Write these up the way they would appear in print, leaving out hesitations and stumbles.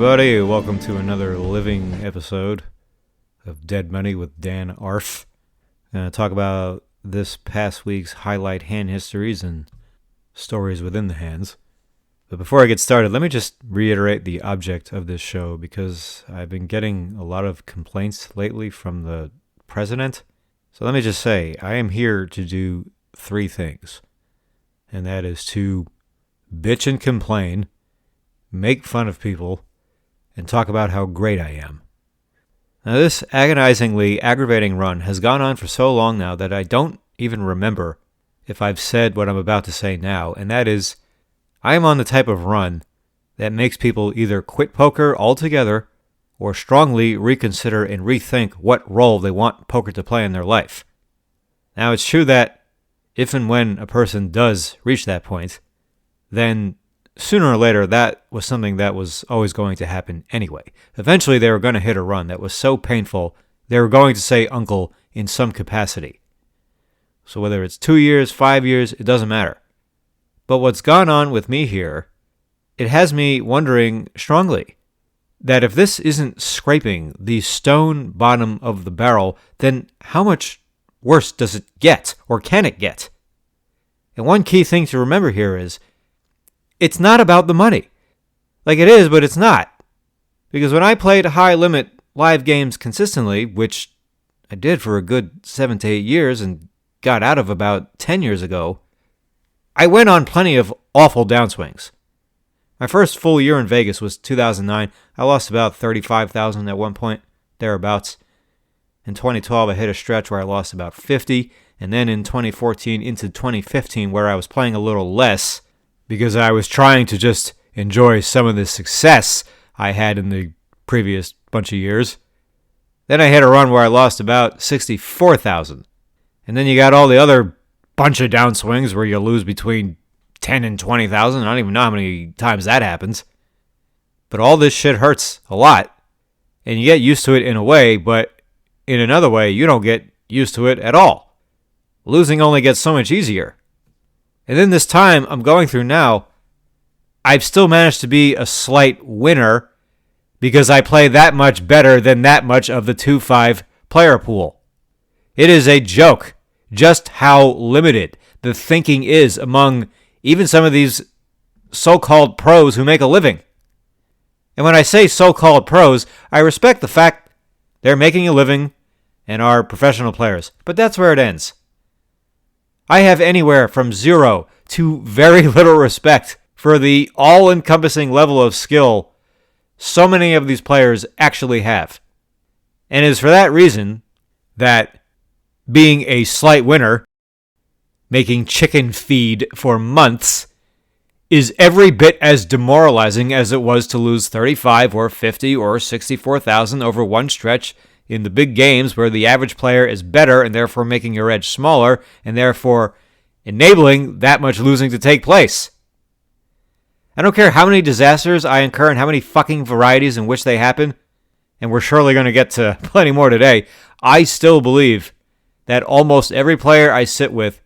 everybody. Welcome to another living episode of Dead Money with Dan Arf. I'm going to talk about this past week's highlight hand histories and stories within the hands. But before I get started, let me just reiterate the object of this show because I've been getting a lot of complaints lately from the president. So let me just say, I am here to do three things. And that is to bitch and complain, make fun of people, and talk about how great I am. Now, this agonizingly aggravating run has gone on for so long now that I don't even remember if I've said what I'm about to say now, and that is, I am on the type of run that makes people either quit poker altogether or strongly reconsider and rethink what role they want poker to play in their life. Now, it's true that if and when a person does reach that point, then sooner or later, that was something that was always going to happen anyway. Eventually, they were going to hit a run that was so painful, they were going to say uncle in some capacity. So whether it's 2 years, 5 years, it doesn't matter. But what's gone on with me here, it has me wondering strongly that if this isn't scraping the stone bottom of the barrel, then how much worse does it get, or can it get? And one key thing to remember here is, it's not about the money. Like it is, but it's not. Because when I played high-limit live games consistently, which I did for a good 7 to 8 years and got out of about 10 years ago, I went on plenty of awful downswings. My first full year in Vegas was 2009. I lost about $35,000 at one point, thereabouts. In 2012, I hit a stretch where I lost about 50, and then in 2014 into 2015, where I was playing a little less, because I was trying to just enjoy some of the success I had in the previous bunch of years. Then I hit a run where I lost about $64,000. And then you got all the other bunch of downswings where you lose between $10,000 and $20,000. I don't even know how many times that happens. But all this shit hurts a lot. And you get used to it in a way, but in another way, you don't get used to it at all. Losing only gets so much easier. And then this time I'm going through now, I've still managed to be a slight winner because I play that much better than that much of the 2-5 player pool. It is a joke just how limited the thinking is among even some of these so-called pros who make a living. And when I say so-called pros, I respect the fact they're making a living and are professional players. But that's where it ends. I have anywhere from zero to very little respect for the all-encompassing level of skill so many of these players actually have. And it is for that reason that being a slight winner, making chicken feed for months, is every bit as demoralizing as it was to lose 35 or 50 or 64,000 over one stretch in the big games where the average player is better and therefore making your edge smaller and therefore enabling that much losing to take place. I don't care how many disasters I incur and how many fucking varieties in which they happen, and we're surely going to get to plenty more today, I still believe that almost every player I sit with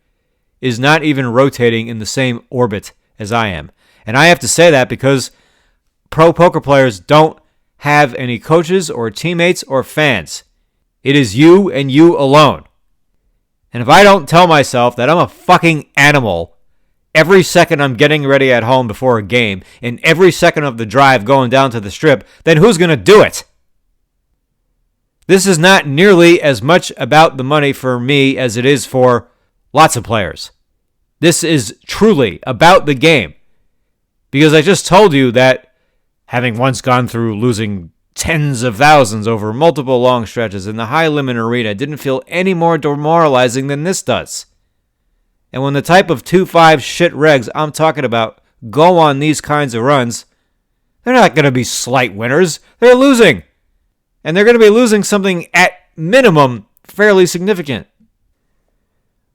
is not even rotating in the same orbit as I am. And I have to say that because pro poker players don't have any coaches or teammates or fans. It is you and you alone. And if I don't tell myself that I'm a fucking animal every second I'm getting ready at home before a game and every second of the drive going down to the strip, then who's going to do it? This is not nearly as much about the money for me as it is for lots of players. This is truly about the game. Because I just told you that having once gone through losing tens of thousands over multiple long stretches in the high-limit arena didn't feel any more demoralizing than this does. And when the type of 2-5 shit regs I'm talking about go on these kinds of runs, they're not going to be slight winners. They're losing. And they're going to be losing something at minimum fairly significant.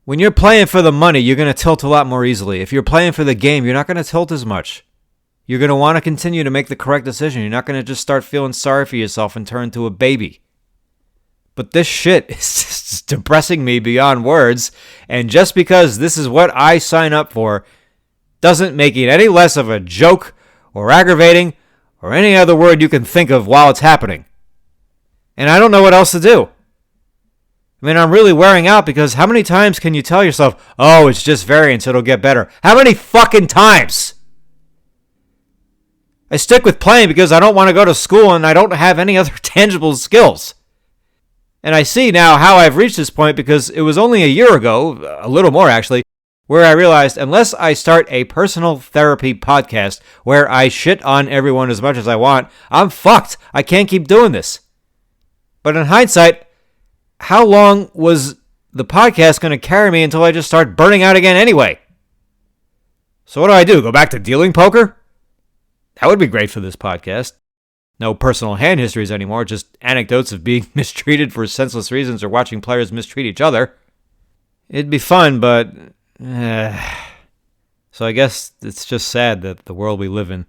When you're playing for the money, you're going to tilt a lot more easily. If you're playing for the game, you're not going to tilt as much. You're going to want to continue to make the correct decision. You're not going to just start feeling sorry for yourself and turn into a baby. But this shit is just depressing me beyond words. And just because this is what I sign up for doesn't make it any less of a joke or aggravating or any other word you can think of while it's happening. And I don't know what else to do. I mean, I'm really wearing out because how many times can you tell yourself, oh, it's just variance, it'll get better? How many fucking times? I stick with playing because I don't want to go to school and I don't have any other tangible skills. And I see now how I've reached this point because it was only a year ago, a little more actually, where I realized unless I start a personal therapy podcast where I shit on everyone as much as I want, I'm fucked. I can't keep doing this. But in hindsight, how long was the podcast going to carry me until I just start burning out again anyway? So what do? Go back to dealing poker? That would be great for this podcast. No personal hand histories anymore, just anecdotes of being mistreated for senseless reasons or watching players mistreat each other. It'd be fun, but... So I guess it's just sad that the world we live in,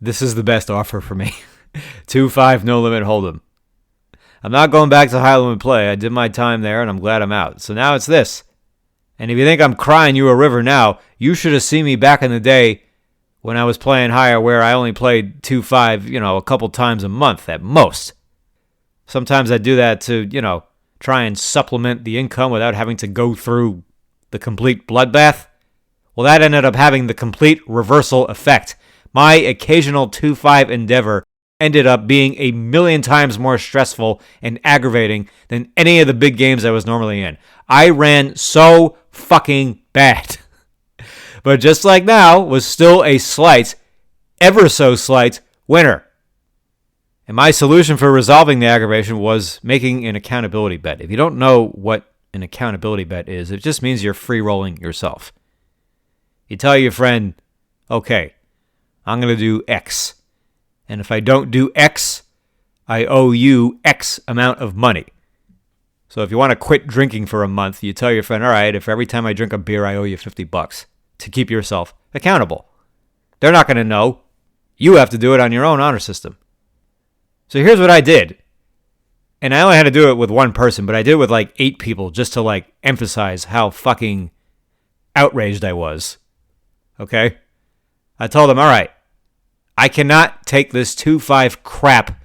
this is the best offer for me. 2-5 no limit hold'em. I'm not going back to high limit play. I did my time there and I'm glad I'm out. So now it's this. And if you think I'm crying you a river now, you should have seen me back in the day when I was playing higher where I only played 2-5, a couple times a month at most. Sometimes I do that to, try and supplement the income without having to go through the complete bloodbath. Well, that ended up having the complete reversal effect. My occasional 2-5 endeavor ended up being a million times more stressful and aggravating than any of the big games I was normally in. I ran so fucking bad. But just like now, was still a slight, ever so slight, winner. And my solution for resolving the aggravation was making an accountability bet. If you don't know what an accountability bet is, it just means you're free-rolling yourself. You tell your friend, okay, I'm going to do X. And if I don't do X, I owe you X amount of money. So if you want to quit drinking for a month, you tell your friend, all right, if every time I drink a beer, I owe you $50 to keep yourself accountable. They're not going to know. You have to do it on your own honor system. So here's what I did. And I only had to do it with one person, but I did it with like 8 people just to emphasize how fucking outraged I was. Okay? I told them, all right, I cannot take this 2-5 crap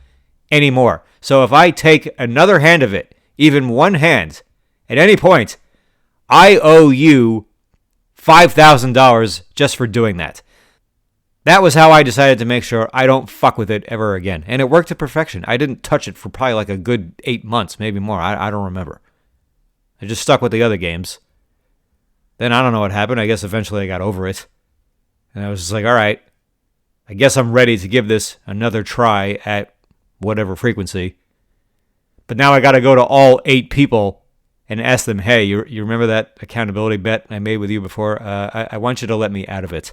anymore. So if I take another hand of it, even one hand, at any point, I owe you $5,000 just for doing that. That was how I decided to make sure I don't fuck with it ever again. And it worked to perfection. I didn't touch it for probably a good 8 months, maybe more. I don't remember. I just stuck with the other games. Then I don't know what happened. I guess eventually I got over it. And I was just like, all right, I guess I'm ready to give this another try at whatever frequency. But now I got to go to all 8 people and ask them, hey, you remember that accountability bet I made with you before? I want you to let me out of it.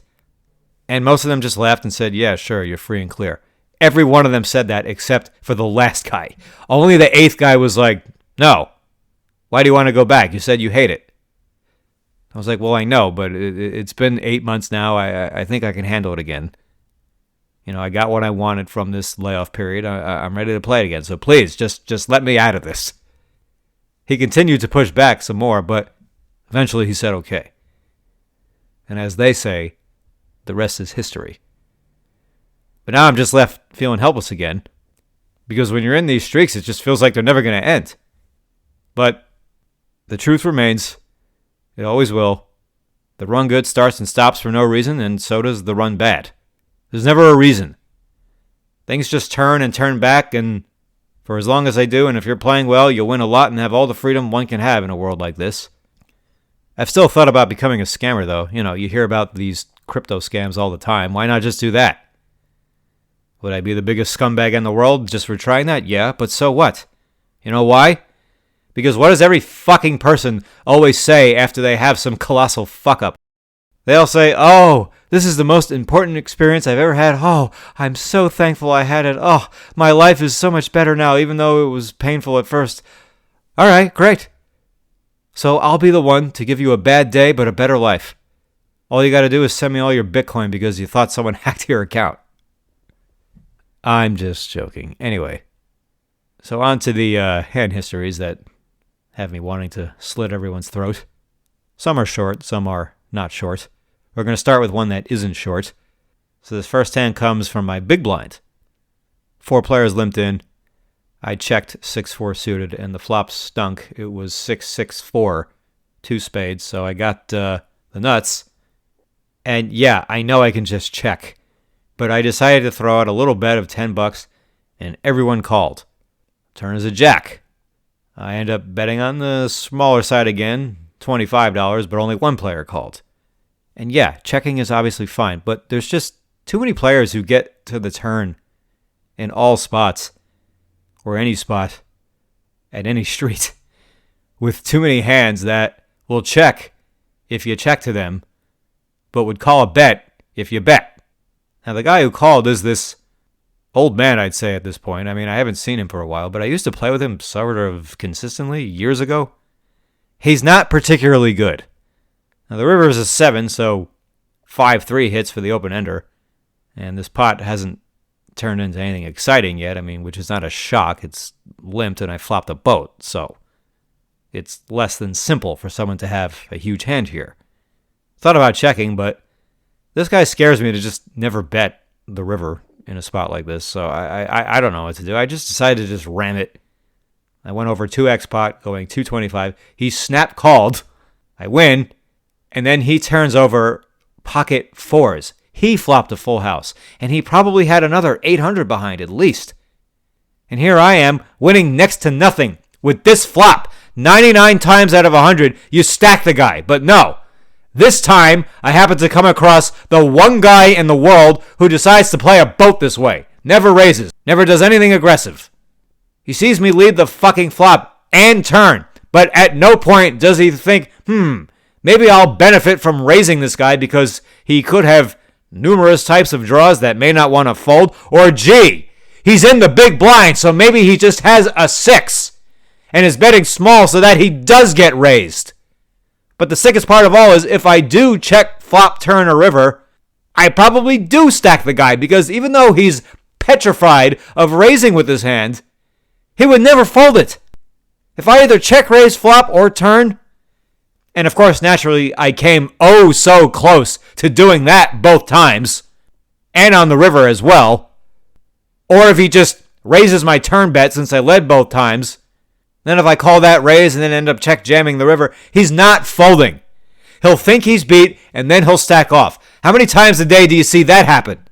And most of them just laughed and said, yeah, sure, you're free and clear. Every one of them said that except for the last guy. Only the 8th guy was like, no. Why do you want to go back? You said you hate it. I was like, well, I know, but it's been 8 months now. I think I can handle it again. I got what I wanted from this layoff period. I'm ready to play it again. So please, just let me out of this. He continued to push back some more, but eventually he said okay. And as they say, the rest is history. But now I'm just left feeling helpless again. Because when you're in these streaks, it just feels like they're never going to end. But the truth remains. It always will. The run good starts and stops for no reason, and so does the run bad. There's never a reason. Things just turn and turn back, and for as long as they do, and if you're playing well, you'll win a lot and have all the freedom one can have in a world like this. I've still thought about becoming a scammer, though. You hear about these crypto scams all the time. Why not just do that? Would I be the biggest scumbag in the world just for trying that? Yeah, but so what? You know why? Because what does every fucking person always say after they have some colossal fuck-up? They'll say, oh, this is the most important experience I've ever had. Oh, I'm so thankful I had it. Oh, my life is so much better now, even though it was painful at first. All right, great. So I'll be the one to give you a bad day, but a better life. All you got to do is send me all your Bitcoin because you thought someone hacked your account. I'm just joking. Anyway, so on to the hand histories that have me wanting to slit everyone's throat. Some are short, some are not short. We're going to start with one that isn't short. So this first hand comes from my big blind. 4 players limped in. I checked 6-4 suited, and the flop stunk. It was 6-6-4, 2 spades, so I got the nuts. And yeah, I know I can just check, but I decided to throw out a little bet of $10, and everyone called. Turn is a jack. I end up betting on the smaller side again, $25, but only 1 player called. And yeah, checking is obviously fine, but there's just too many players who get to the turn in all spots, or any spot, at any street, with too many hands that will check if you check to them, but would call a bet if you bet. Now, the guy who called is this old man, I'd say, at this point. I mean, I haven't seen him for a while, but I used to play with him sort of consistently years ago. He's not particularly good. Now, the river is a 7, so 5-3 hits for the open-ender, and this pot hasn't turned into anything exciting yet. I mean, which is not a shock. It's limped, and I flopped a boat, so it's less than simple for someone to have a huge hand here. Thought about checking, but this guy scares me to just never bet the river in a spot like this, so I don't know what to do. I just decided to just ram it. I went over 2x pot, going 225. He snap called. I win, and then he turns over pocket 4s. He flopped a full house, and he probably had another 800 behind at least. And here I am, winning next to nothing with this flop. 99 times out of 100, you stack the guy, but no. This time, I happen to come across the one guy in the world who decides to play a boat this way. Never raises, never does anything aggressive. He sees me lead the fucking flop and turn, but at no point does he think, maybe I'll benefit from raising this guy because he could have numerous types of draws that may not want to fold, or gee, he's in the big blind, so maybe he just has a 6 and is betting small so that he does get raised. But the sickest part of all is if I do check, flop, turn, or river, I probably do stack the guy because even though he's petrified of raising with his hand, he would never fold it. If I either check, raise, flop, or turn, and of course, naturally, I came oh so close to doing that both times, and on the river as well, or if he just raises my turn bet since I led both times, then if I call that raise and then end up check jamming the river, he's not folding. He'll think he's beat, and then he'll stack off. How many times a day do you see that happen?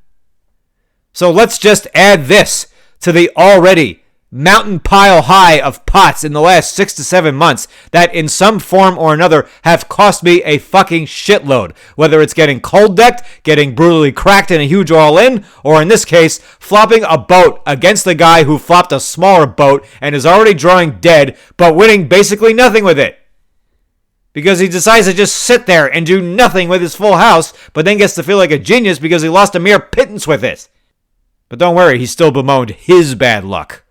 So let's just add this to the already mountain pile high of pots in the last 6 to 7 months that in some form or another have cost me a fucking shitload. Whether it's getting cold decked, getting brutally cracked in a huge all-in, or in this case, flopping a boat against the guy who flopped a smaller boat and is already drawing dead, but winning basically nothing with it. Because he decides to just sit there and do nothing with his full house, but then gets to feel like a genius because he lost a mere pittance with it. But don't worry, he still bemoaned his bad luck.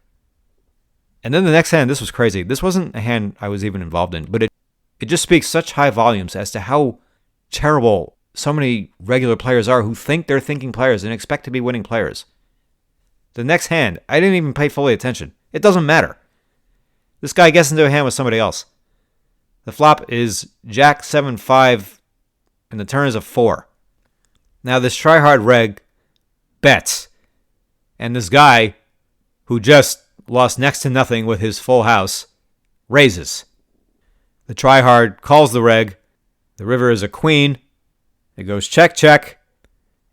And then the next hand, this was crazy. This wasn't a hand I was even involved in, but it just speaks such high volumes as to how terrible so many regular players are who think they're thinking players and expect to be winning players. The next hand, I didn't even pay fully attention. It doesn't matter. This guy gets into a hand with somebody else. The flop is Jack 7-5, and the turn is a 4. Now this tryhard reg bets, and this guy who just lost next to nothing with his full house raises. The tryhard calls the reg. The river is a queen. It goes check, check,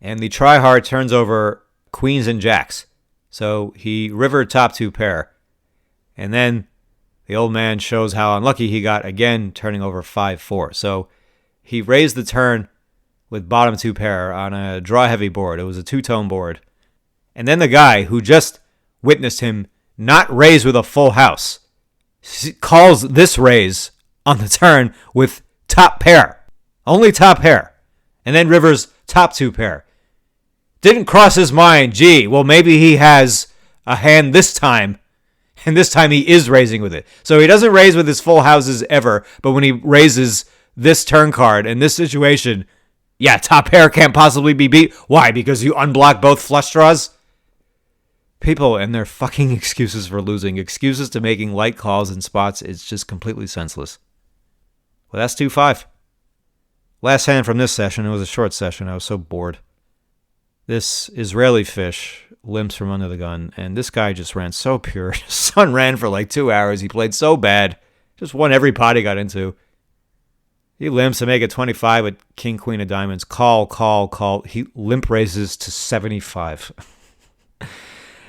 and the tryhard turns over queens and jacks. So he rivered top 2 pair. And then the old man shows how unlucky he got, again turning over 5-4. So he raised the turn with bottom 2 pair on a draw-heavy board. It was a 2-tone board. And then the guy who just witnessed him not raise with a full house calls this raise on the turn with top pair. Only top pair. And then rivers top 2 pair. Didn't cross his mind, gee, well maybe he has a hand this time, and this time he is raising with it. So he doesn't raise with his full houses ever, but when he raises this turn card in this situation, yeah, top pair can't possibly be beat. Why? Because you unblock both flush draws? People and their fucking excuses for losing, excuses to making light calls in spots, it's just completely senseless. Well, that's 2-5. Last hand from this session. It was a short session. I was so bored. This Israeli fish limps from under the gun, and this guy just ran so pure. His son ran for like 2 hours. He played so bad. Just won every pot he got into. He limps to make it 25 with king, queen of diamonds. Call, call, call. He limp raises to 75.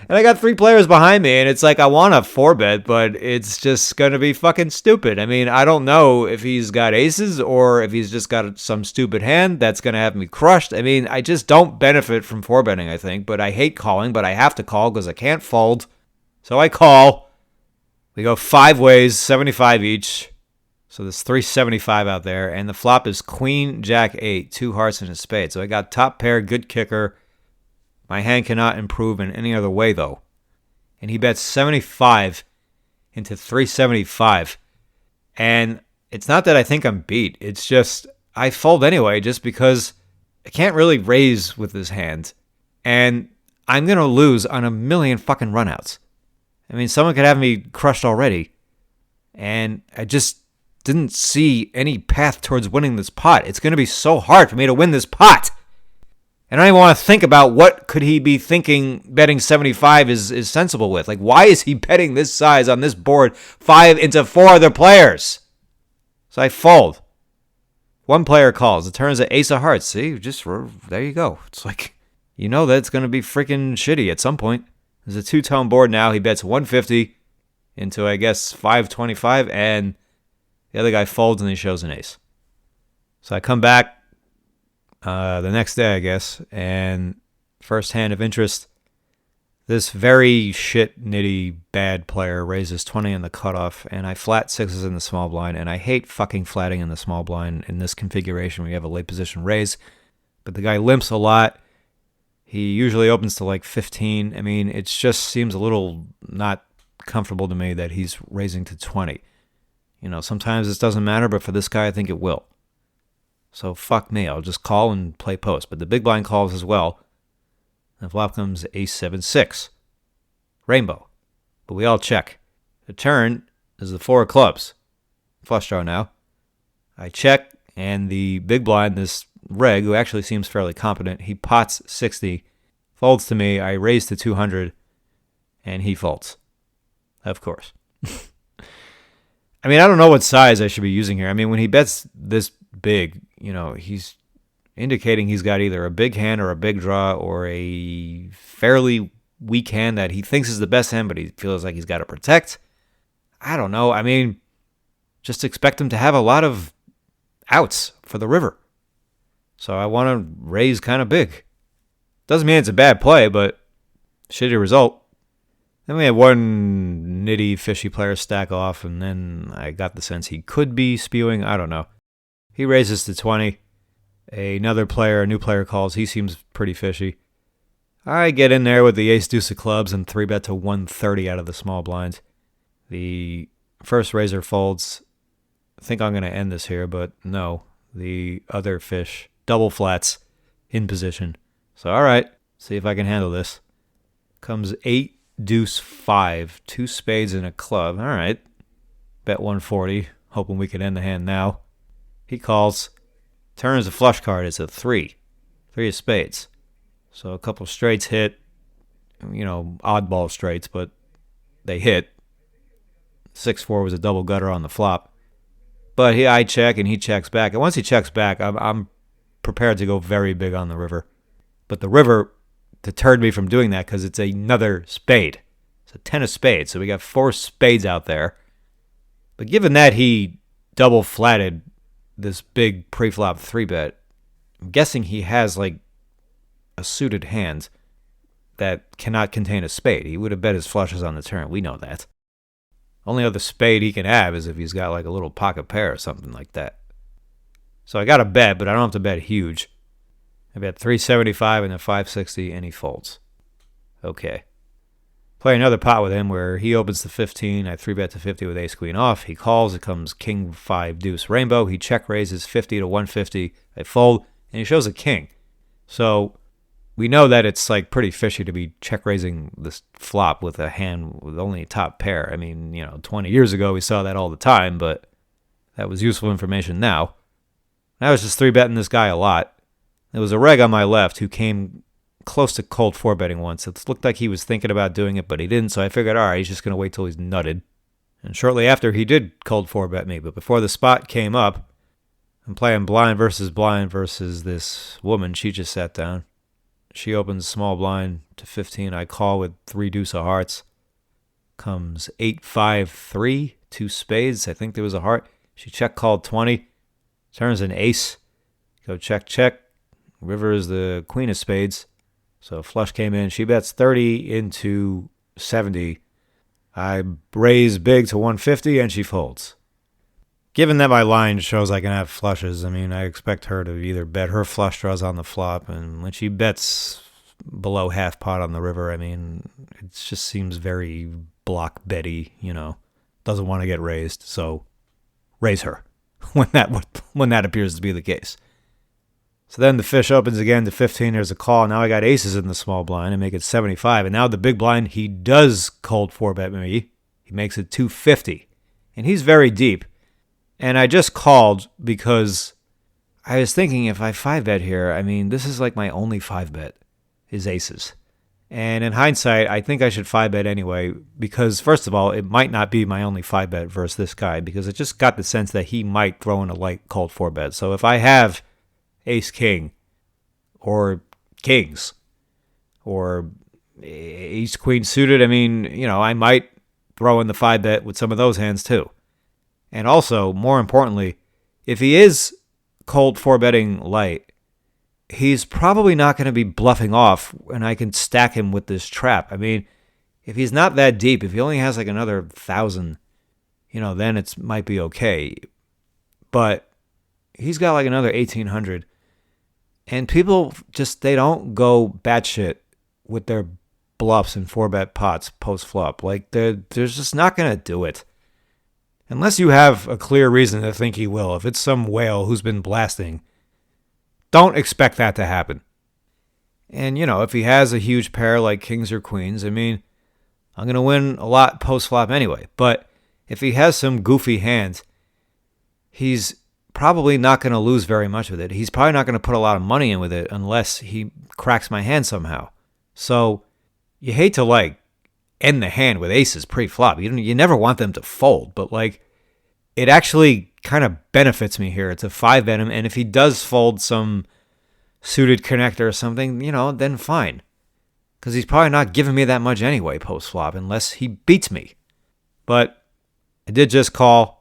And I got 3 players behind me, and it's like I want a 4-bet, but it's just going to be fucking stupid. I mean, I don't know if he's got aces or if he's just got some stupid hand that's going to have me crushed. I mean, I just don't benefit from 4-betting, I think, but I hate calling, but I have to call because I can't fold. So I call. We go 5 ways, 75 each. So there's 375 out there, and the flop is queen, jack, 8, 2 hearts and a spade. So I got top pair, good kicker. My hand cannot improve in any other way, though. And he bets 75 into 375. And it's not that I think I'm beat. It's just I fold anyway just because I can't really raise with this hand. And I'm going to lose on a million fucking runouts. I mean, someone could have me crushed already. And I just didn't see any path towards winning this pot. It's going to be so hard for me to win this pot. And I don't even want to think about what could he be thinking betting 75 is sensible with. Like, why is he betting this size on this board 5 into 4 other players? So I fold. One player calls. The turn is an ace of hearts. See, just there you go. It's like, you know that it's going to be freaking shitty at some point. There's a 2-tone board now. He bets 150 into, I guess, 525. And the other guy folds and he shows an ace. So I come back. The next day, I guess, and first hand of interest, this very shit-nitty bad player raises 20 in the cutoff, and I flat 6s in the small blind, and I hate fucking flatting in the small blind in this configuration where you have a late position raise, but the guy limps a lot. He usually opens to like 15. I mean, it just seems a little not comfortable to me that he's raising to 20. You know, sometimes this doesn't matter, but for this guy, I think it will. So fuck me, I'll just call and play post. But the big blind calls as well. The flop comes ace 7-6. Rainbow. But we all check. The turn is the 4 of clubs. Flush draw now. I check, and the big blind, this reg, who actually seems fairly competent, he pots 60, folds to me, I raise to 200, and he folds. Of course. I mean, I don't know what size I should be using here. I mean, when he bets this big, you know, he's indicating he's got either a big hand or a big draw or a fairly weak hand that he thinks is the best hand, but he feels like he's got to protect. I don't know. I mean, just expect him to have a lot of outs for the river. So I want to raise kind of big. Doesn't mean it's a bad play, but shitty result. Then we had one nitty, fishy player stack off, and then I got the sense he could be spewing. I don't know. He raises to 20. Another player, a new player calls. He seems pretty fishy. I get in there with the ace-deuce of clubs and 3-bet to 130 out of the small blind. The first raiser folds. I think I'm going to end this here, but no. The other fish, double flats, in position. So, all right, see if I can handle this. Comes 8, deuce, 5, 2 spades and a club. All right, bet 140, hoping we can end the hand now. He calls. Turn is a flush card. It's a 3. 3 of spades. So a couple straights hit. You know, oddball straights, but they hit. 6-4 was a double gutter on the flop. But I check and he checks back. And once he checks back, I'm prepared to go very big on the river. But the river deterred me from doing that because it's another spade. It's a 10 of spades. So we got 4 spades out there. But given that he double flatted this big pre-flop 3-bet, I'm guessing he has like a suited hand that cannot contain a spade. He would have bet his flushes on the turn. We know that. Only other spade he can have is if he's got like a little pocket pair or something like that. So I got a bet, but I don't have to bet huge. I bet 375 and a 560, and he folds. Okay. Play another pot with him where he opens to 15. I 3-bet to 50 with ace-queen off. He calls. It comes king, 5, deuce, rainbow. He check raises 50 to 150. I fold, and he shows a king. So we know that it's like pretty fishy to be check raising this flop with a hand with only a top pair. I mean, 20 years ago we saw that all the time, but that was useful information now. I was just 3-betting this guy a lot. There was a reg on my left who came close to cold four betting once. It looked like he was thinking about doing it, but he didn't. So I figured, all right, he's just going to wait till he's nutted. And shortly after, he did cold four bet me. But before the spot came up, I'm playing blind versus this woman. She just sat down. She opens small blind to 15. I call with 3 deuce of hearts. Comes 8-5-3, 2 spades. I think there was a heart. She check called 20. Turns an ace. Go check, check. River is the queen of spades. So flush came in. She bets 30 into 70. I raise big to 150 and she folds. Given that my line shows I can have flushes, I mean, I expect her to either bet her flush draws on the flop, and when she bets below half pot on the river, I mean, it just seems very block betty, doesn't want to get raised, so raise her when that appears to be the case. So then the fish opens again to 15. There's a call. Now I got aces in the small blind and make it 75. And now the big blind, he does cold 4-bet me. He makes it 250. And he's very deep. And I just called because I was thinking if I 5-bet here, I mean, this is like my only 5-bet is aces. And in hindsight, I think I should 5-bet anyway because, first of all, it might not be my only 5-bet versus this guy because it just got the sense that he might throw in a light cold 4-bet. So if I have ace-king or kings or ace-queen suited, I mean, I might throw in the 5-bet with some of those hands too. And also, more importantly, if he is cold 4-betting light, he's probably not going to be bluffing off and I can stack him with this trap. I mean, if he's not that deep, if he only has like another 1,000, then it might be okay. But he's got like another 1,800. And people just, they don't go batshit with their bluffs and 4-bet pots post-flop. Like, they're just not going to do it. Unless you have a clear reason to think he will. If it's some whale who's been blasting, don't expect that to happen. And, if he has a huge pair like kings or queens, I mean, I'm going to win a lot post-flop anyway. But if he has some goofy hands, he's probably not going to lose very much with it. He's probably not going to put a lot of money in with it unless he cracks my hand somehow. So you hate to end the hand with aces pre-flop. You never want them to fold, but it actually kind of benefits me here to 5-bet him. And if he does fold some suited connector or something, then fine. Because he's probably not giving me that much anyway post-flop unless he beats me. But I did just call.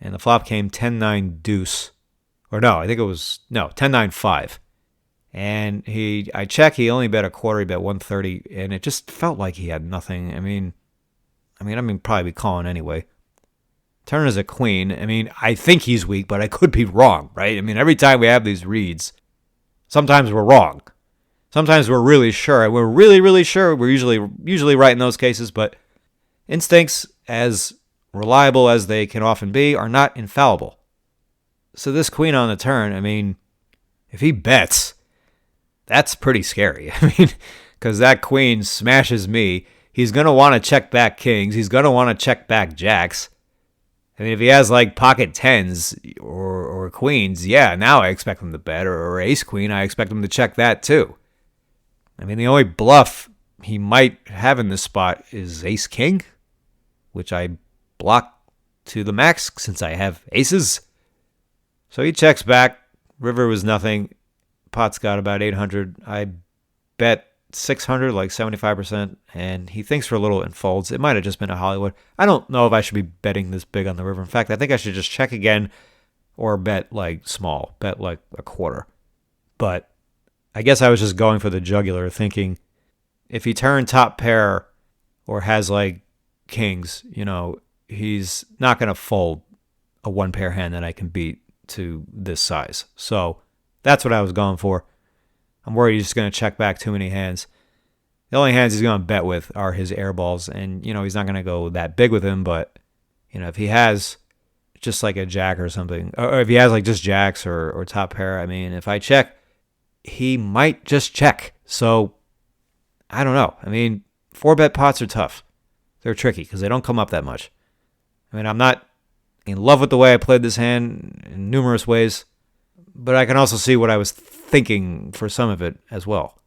And the flop came 10-9 deuce. Or no, I think it was, 10-9 5. And I check, he only bet a quarter, he bet 130, and it just felt like he had nothing. I mean, probably be calling anyway. Turn is a queen. I mean, I think he's weak, but I could be wrong, right? I mean, every time we have these reads, sometimes we're wrong. Sometimes we're really sure, and we're really, really sure. We're usually right in those cases, but instincts, as reliable as they can often be, are not infallible. So this queen on the turn, I mean, if he bets, that's pretty scary. I mean, because that queen smashes me. He's going to want to check back kings. He's going to want to check back jacks. I mean, if he has pocket tens or queens, yeah, now I expect him to bet. Or ace queen, I expect him to check that too. I mean, the only bluff he might have in this spot is ace king, which I block to the max since I have aces. So he checks back. River was nothing. Pot's got about 800. I bet 600, 75%, and he thinks for a little and folds. It might have just been a Hollywood. I don't know if I should be betting this big on the river. In fact, I think I should just check again or bet small, bet a quarter. But I guess I was just going for the jugular, thinking if he turned top pair or has kings, he's not going to fold a one pair hand that I can beat to this size. So that's what I was going for. I'm worried he's just going to check back too many hands. The only hands he's going to bet with are his air balls, and he's not going to go that big with him. But if he has just a jack or something, or if he has just jacks or top pair, I mean, if I check, he might just check. So I don't know. I mean, 4-bet pots are tough. They're tricky because they don't come up that much. I mean, I'm not in love with the way I played this hand in numerous ways, but I can also see what I was thinking for some of it as well.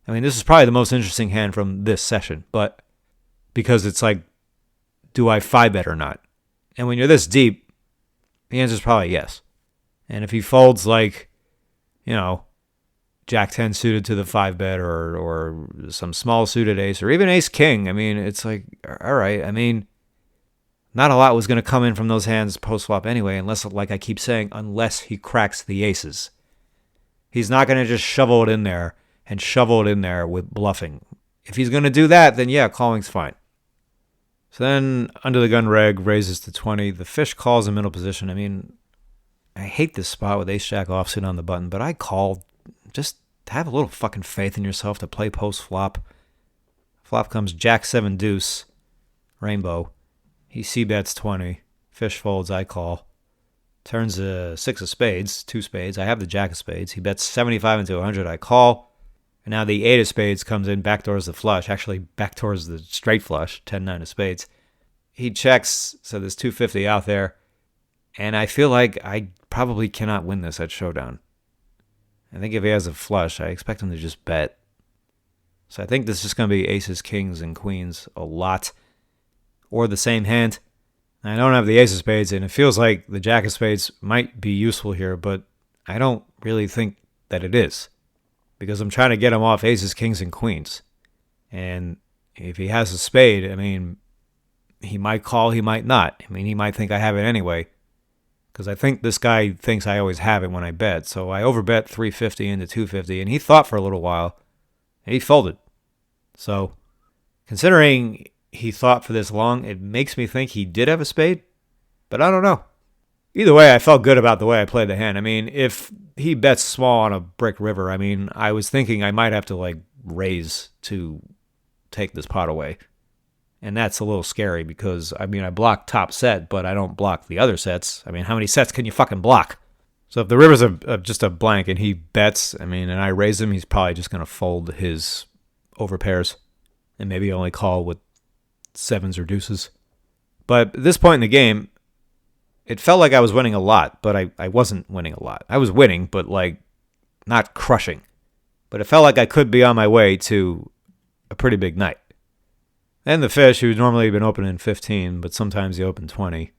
I mean, this is probably the most interesting hand from this session, but because it's like, do I 5-bet or not? And when you're this deep, the answer is probably yes. And if he folds like, Jack 10 suited to the 5-bet or some small suited ace or even ace king, I mean, it's like, all right. I mean, not a lot was going to come in from those hands post-flop anyway, unless, like I keep saying, unless he cracks the aces. He's not going to just shovel it in there and shovel it in there with bluffing. If he's going to do that, then yeah, calling's fine. So then, under the gun reg, raises to 20. The fish calls in middle position. I mean, I hate this spot with ace-jack offsuit on the button, but I call. Just have a little fucking faith in yourself to play post-flop. Flop comes jack 7 deuce, rainbow. He c-bets 20. Fish folds, I call. Turns a 6 of spades, 2 spades. I have the jack of spades. He bets 75 into 100, I call. And now the 8 of spades comes in, backdoors the flush. Actually, backdoors the straight flush, 10-9 of spades. He checks, so there's 250 out there. And I feel like I probably cannot win this at showdown. I think if he has a flush, I expect him to just bet. So I think this is just going to be aces, kings, and queens a lot. Or the same hand. I don't have the ace of spades, and it feels like the jack of spades might be useful here, but I don't really think that it is. Because I'm trying to get him off aces, kings, and queens. And if he has a spade, I mean, he might call, he might not. I mean, he might think I have it anyway. Because I think this guy thinks I always have it when I bet. So I overbet 350 into 250, and he thought for a little while, and he folded. So, considering he thought for this long, it makes me think he did have a spade, but I don't know. Either way, I felt good about the way I played the hand. I mean, if he bets small on a brick river, I mean, I was thinking I might have to, raise to take this pot away. And that's a little scary because, I mean, I block top set, but I don't block the other sets. I mean, how many sets can you fucking block? So if the river's just a blank and he bets, I mean, and I raise him, he's probably just going to fold his overpairs and maybe only call with sevens or deuces. But at this point in the game, it felt like I was winning a lot, but I wasn't winning a lot. I was winning, but not crushing. But it felt like I could be on my way to a pretty big night. And the fish, who's normally been opening 15, but sometimes he opened 20.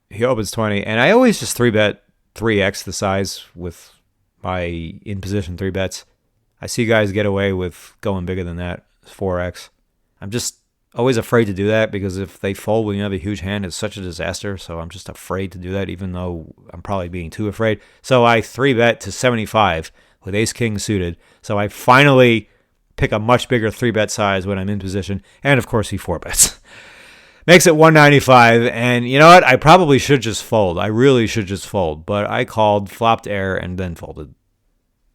He opens 20, and I always just 3-bet 3x the size with my in-position 3-bets. I see guys get away with going bigger than that, 4x. I'm just always afraid to do that because if they fold when you have a huge hand, it's such a disaster. So I'm just afraid to do that, even though I'm probably being too afraid. So I 3-bet to 75 with ace-king suited. So I finally pick a much bigger 3-bet size when I'm in position. And, of course, he 4-bets. Makes it 195. And you know what? I probably should just fold. I really should just fold. But I called, flopped air, and then folded.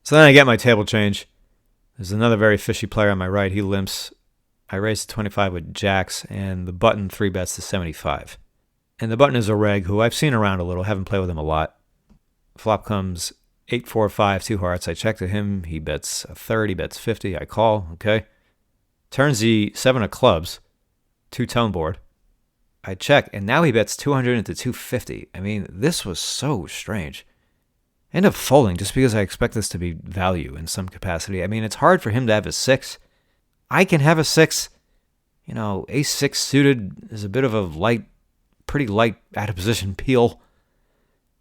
So then I get my table change. There's another very fishy player on my right. He limps. I raise to 25 with jacks, and the button 3-bets to 75. And the button is a reg who I've seen around a little. Haven't played with him a lot. Flop comes 8, 4, 5, 2 hearts. I check to him. He bets a third. He bets 50. I call. Okay. Turns the 7 of clubs. 2-tone board. I check, and now he bets 200 into 250. I mean, this was so strange. I end up folding just because I expect this to be value in some capacity. I mean, it's hard for him to have a 6. I can have a 6. You know, ace 6 suited is a bit of a pretty light out of position peel.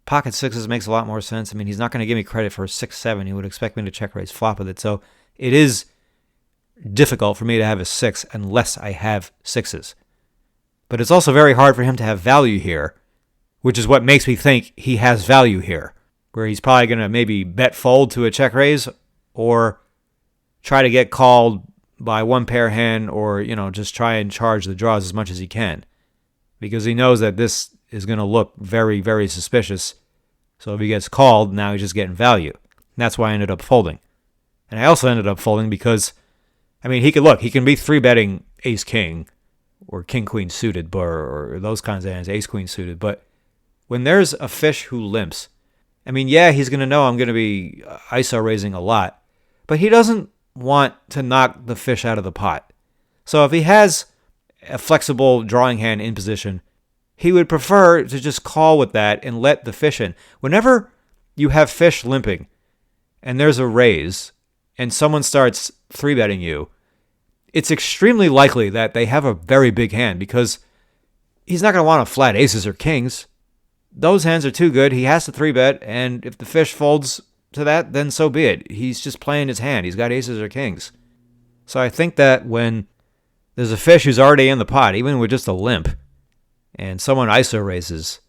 Pocket 6s makes a lot more sense. I mean, he's not going to give me credit for a 6-7. He would expect me to check raise flop with it. So it is difficult for me to have a 6 unless I have 6s. But it's also very hard for him to have value here, which is what makes me think he has value here, where he's probably going to maybe bet fold to a check raise or try to get called by one pair hand or, just try and charge the draws as much as he can because he knows that this is going to look very, very suspicious. So if he gets called, now he's just getting value. And that's why I ended up folding. And I also ended up folding because, he can be 3-betting ace-king or king-queen suited or those kinds of hands, ace-queen suited. But when there's a fish who limps, he's going to know I'm going to be ISO raising a lot, but he doesn't want to knock the fish out of the pot. So if he has a flexible drawing hand in position, he would prefer to just call with that and let the fish in. Whenever you have fish limping and there's a raise and someone starts 3-betting you, it's extremely likely that they have a very big hand because he's not going to want to flat aces or kings. Those hands are too good. He has to 3-bet, and if the fish folds to that, then so be it. He's just playing his hand. He's got aces or kings. So I think that when there's a fish who's already in the pot, even with just a limp, and someone ISO raises,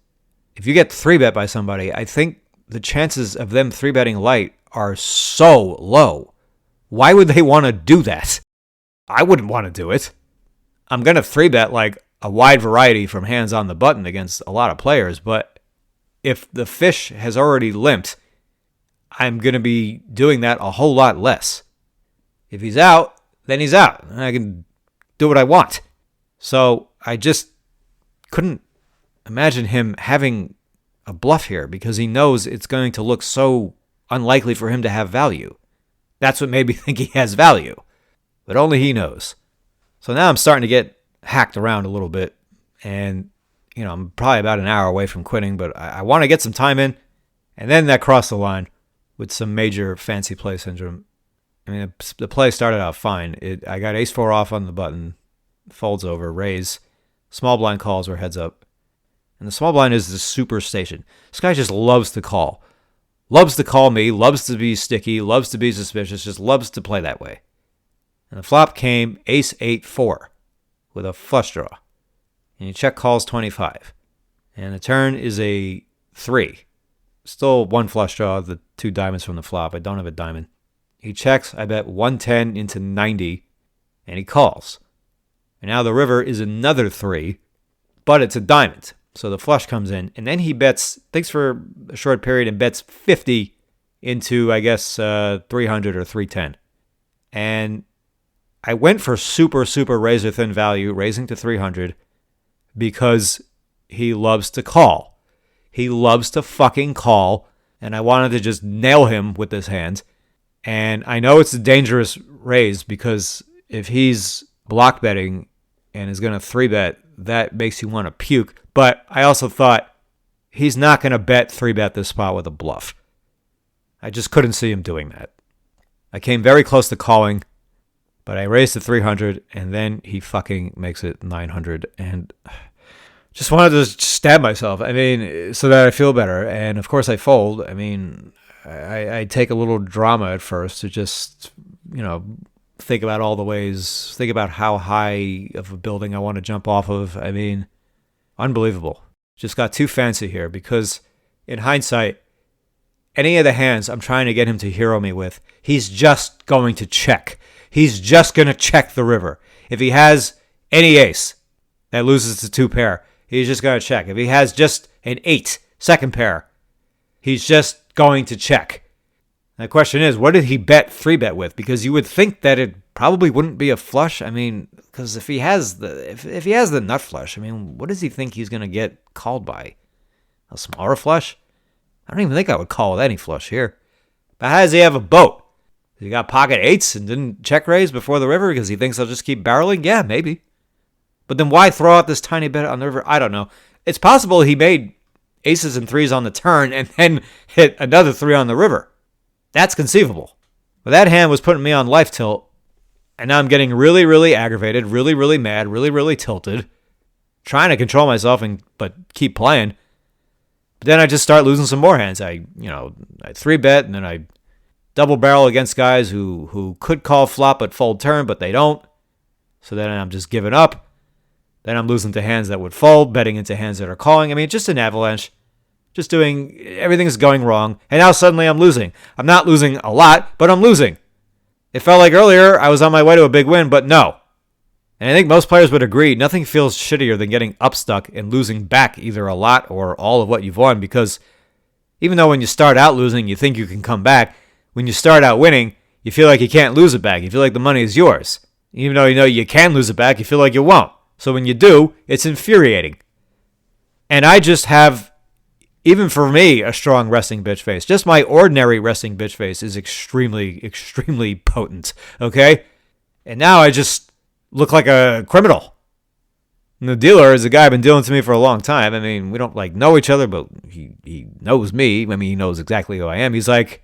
if you get 3-bet by somebody, I think the chances of them 3-betting light are so low. Why would they want to do that? I wouldn't want to do it. I'm going to 3-bet like a wide variety from hands on the button against a lot of players, but if the fish has already limped, I'm going to be doing that a whole lot less. If he's out, then he's out. I can do what I want. So I just couldn't imagine him having a bluff here because he knows it's going to look so unlikely for him to have value. That's what made me think he has value. But only he knows. So now I'm starting to get hacked around a little bit. And, I'm probably about an hour away from quitting, but I want to get some time in. And then that crossed the line with some major fancy play syndrome. I mean, the play started out fine. I got ace-4 off on the button, folds over, raise. Small blind calls or heads up. And the small blind is the super station. This guy just loves to call. Loves to call me, loves to be sticky, loves to be suspicious, just loves to play that way. And the flop came ace-8-4 with a flush draw. And he check calls 25. And the turn is a 3. Still one flush draw, the 2 diamonds from the flop. I don't have a diamond. He checks, I bet 110 into 90, and he calls. And now the river is another 3, but it's a diamond. So the flush comes in, and then he thinks for a short period, and bets 50 into, I guess, 300 or 310. And I went for super, super razor thin value, raising to 300, because he loves to call. He loves to fucking call, and I wanted to just nail him with this hand. And I know it's a dangerous raise because if he's block betting and is going to 3-bet, that makes you want to puke. But I also thought he's not going to bet 3-bet this spot with a bluff. I just couldn't see him doing that. I came very close to calling, but I raised to 300, and then he fucking makes it 900, and just wanted to stab myself. I mean, so that I feel better. And of course I fold. I mean, I take a little drama at first to just, think about all the ways, think about how high of a building I want to jump off of. I mean, unbelievable. Just got too fancy here because in hindsight, any of the hands I'm trying to get him to hero me with, he's just going to check. He's just going to check the river. If he has any ace that loses to 2 pair, he's just going to check. If he has just an 8, second pair, he's just going to check. The question is, what did he bet 3-bet with? Because you would think that it probably wouldn't be a flush. I mean, because if he has the nut flush, I mean, what does he think he's going to get called by? A smaller flush? I don't even think I would call with any flush here. But how does he have a boat? He got pocket 8s and didn't check raise before the river because he thinks he'll just keep barreling? Yeah, maybe. But then why throw out this tiny bet on the river? I don't know. It's possible he made aces and 3s on the turn and then hit another 3 on the river. That's conceivable. But that hand was putting me on life tilt, and now I'm getting really, really aggravated, really, really mad, really, really tilted, trying to control myself but keep playing. But then I just start losing some more hands. I 3-bet, and then I double barrel against guys who could call flop but fold turn, but they don't. So then I'm just giving up. Then I'm losing to hands that would fold, betting into hands that are calling. I mean, just an avalanche. Just doing, everything's going wrong. And now suddenly I'm losing. I'm not losing a lot, but I'm losing. It felt like earlier I was on my way to a big win, but no. And I think most players would agree, nothing feels shittier than getting upstuck and losing back either a lot or all of what you've won, because even though when you start out losing, you think you can come back, when you start out winning, you feel like you can't lose it back. You feel like the money is yours. Even though you know you can lose it back, you feel like you won't. So when you do, it's infuriating. And I just have, even for me, a strong resting bitch face. Just my ordinary resting bitch face is extremely, extremely potent, okay? And now I just look like a criminal. And the dealer is a guy who's been dealing to me for a long time. I mean, we don't know each other, but he knows me. I mean, he knows exactly who I am. He's like,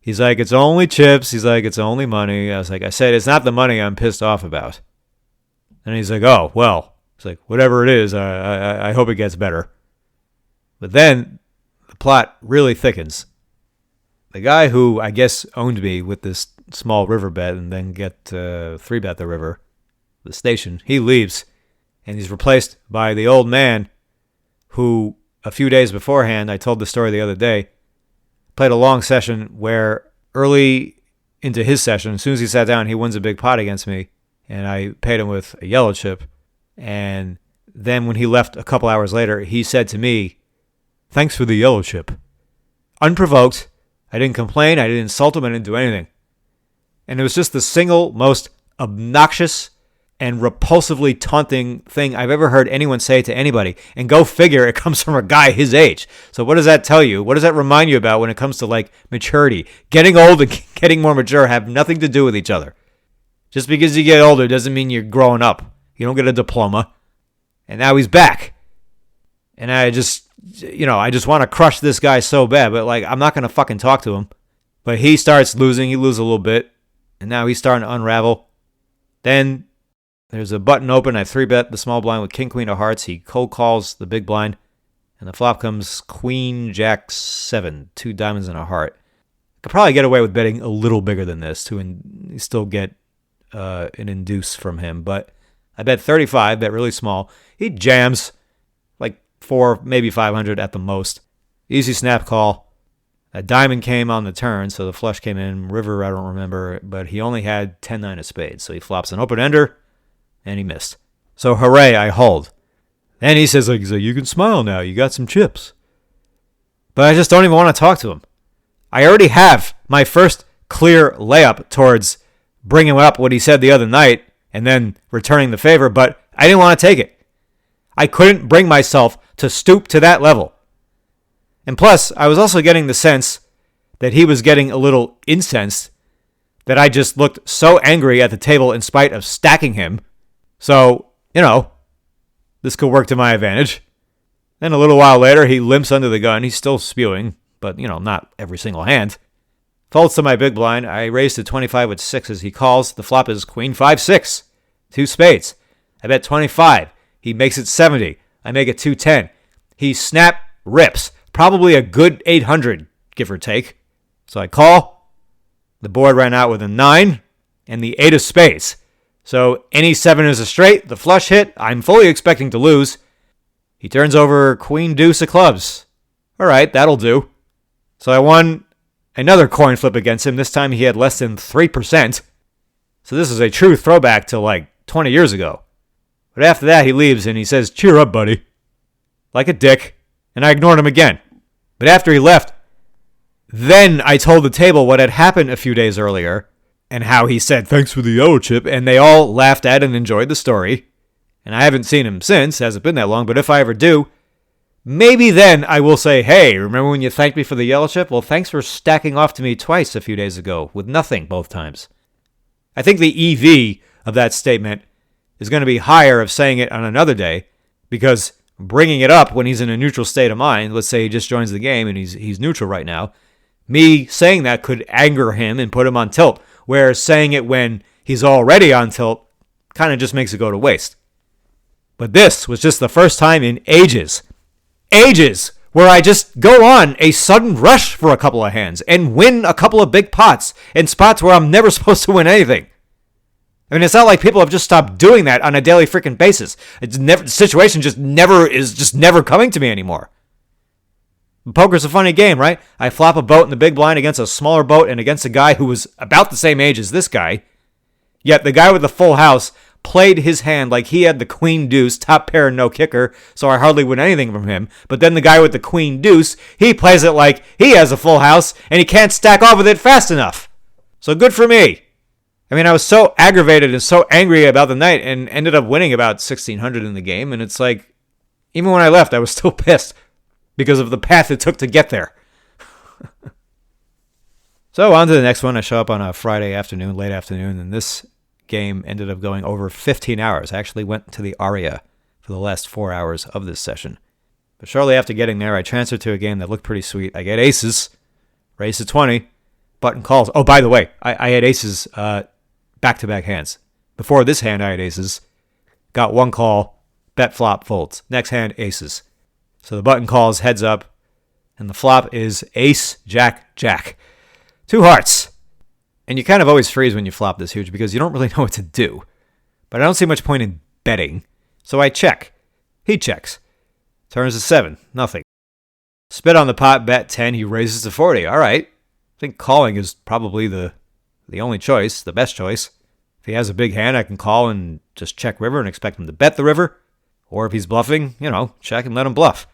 He's like, it's only chips. He's like, it's only money. I was like, I said, it's not the money I'm pissed off about. And he's like, oh, well. It's like, whatever it is, I hope it gets better. But then the plot really thickens. The guy who, I guess, owned me with this small riverbed and then get 3-bet the river, the station, he leaves. And he's replaced by the old man who, a few days beforehand, I told the story the other day, played a long session where early into his session, as soon as he sat down, he wins a big pot against me. And I paid him with a yellow chip. And then when he left a couple hours later, he said to me, thanks for the yellow chip. Unprovoked. I didn't complain. I didn't insult him. I didn't do anything. And it was just the single most obnoxious and repulsively taunting thing I've ever heard anyone say to anybody. And go figure, it comes from a guy his age. So what does that tell you? What does that remind you about when it comes to like maturity? Getting old and getting more mature have nothing to do with each other. Just because you get older doesn't mean you're growing up. You don't get a diploma. And now he's back. And I just want to crush this guy so bad. But, like, I'm not going to fucking talk to him. But he starts losing. He loses a little bit. And now he's starting to unravel. Then there's a button open. I 3-bet the small blind with king, queen of hearts. He cold calls the big blind. And the flop comes queen, jack, 7. 2 diamonds and a heart. Could probably get away with betting a little bigger than this to still get an induce from him. But I bet 35, bet really small. He jams like 4, maybe 500 at the most. Easy snap call. A diamond came on the turn, so the flush came in. River, I don't remember, but he only had 10-9 of spades. So he flops an open ender, and he missed. So hooray, I hold. Then he says, like, you can smile now. You got some chips. But I just don't even want to talk to him. I already have my first clear layup towards bringing up what he said the other night and then returning the favor, but I didn't want to take it. I couldn't bring myself to stoop to that level. And plus, I was also getting the sense that he was getting a little incensed, that I just looked so angry at the table in spite of stacking him. So, this could work to my advantage. Then a little while later, he limps under the gun. He's still spewing, but, not every single hand. Folds to my big blind. I raise to 25 with 6 as he calls. The flop is queen 5-6. 2 spades. I bet 25. He makes it 70. I make it 210. He snap rips. Probably a good 800, give or take. So I call. The board ran out with a 9 and the 8 of spades. So any 7 is a straight. The flush hit. I'm fully expecting to lose. He turns over queen deuce of clubs. All right, that'll do. So I won another coin flip against him. This time he had less than 3%. So this is a true throwback to like 20 years ago. But after that, he leaves and he says, cheer up, buddy. Like a dick. And I ignored him again. But after he left, then I told the table what had happened a few days earlier and how he said, thanks for the yellow chip. And they all laughed at and enjoyed the story. And I haven't seen him since. Hasn't been that long. But if I ever do, maybe then I will say, hey, remember when you thanked me for the yellow chip? Well, thanks for stacking off to me twice a few days ago with nothing both times. I think the EV of that statement is going to be higher of saying it on another day because bringing it up when he's in a neutral state of mind, let's say he just joins the game and he's neutral right now, me saying that could anger him and put him on tilt, whereas saying it when he's already on tilt kind of just makes it go to waste. But this was just the first time in ages, where I just go on a sudden rush for a couple of hands and win a couple of big pots in spots where I'm never supposed to win anything. I mean, it's not like people have just stopped doing that on a daily freaking basis. The situation is never coming to me anymore. Poker's a funny game, right? I flop a boat in the big blind against a smaller boat and against a guy who was about the same age as this guy. Yet the guy with the full house played his hand like he had the queen deuce, top pair, no kicker, so I hardly win anything from him. But then the guy with the queen deuce, he plays it like he has a full house and he can't stack off with it fast enough. So good for me. I mean, I was so aggravated and so angry about the night and ended up winning about 1,600 in the game. And it's like, even when I left, I was still pissed because of the path it took to get there. So on to the next one. I show up on a Friday afternoon, late afternoon, and this game ended up going over 15 hours. I actually went to the Aria for the last 4 hours of this session. But shortly after getting there, I transferred to a game that looked pretty sweet. I get aces, raise to 20. Button calls. Oh, by the way, I had aces back-to-back hands. Before this hand, I had aces. Got one call, bet flop folds. Next hand, aces. So the button calls heads up, and the flop is ace, jack, jack. 2 hearts. And you kind of always freeze when you flop this huge because you don't really know what to do. But I don't see much point in betting, so I check. He checks. Turns to 7, nothing. Spit on the pot, bet 10, he raises to 40. All right. I think calling is probably the only choice, the best choice. If he has a big hand, I can call and just check river and expect him to bet the river. Or if he's bluffing, check and let him bluff.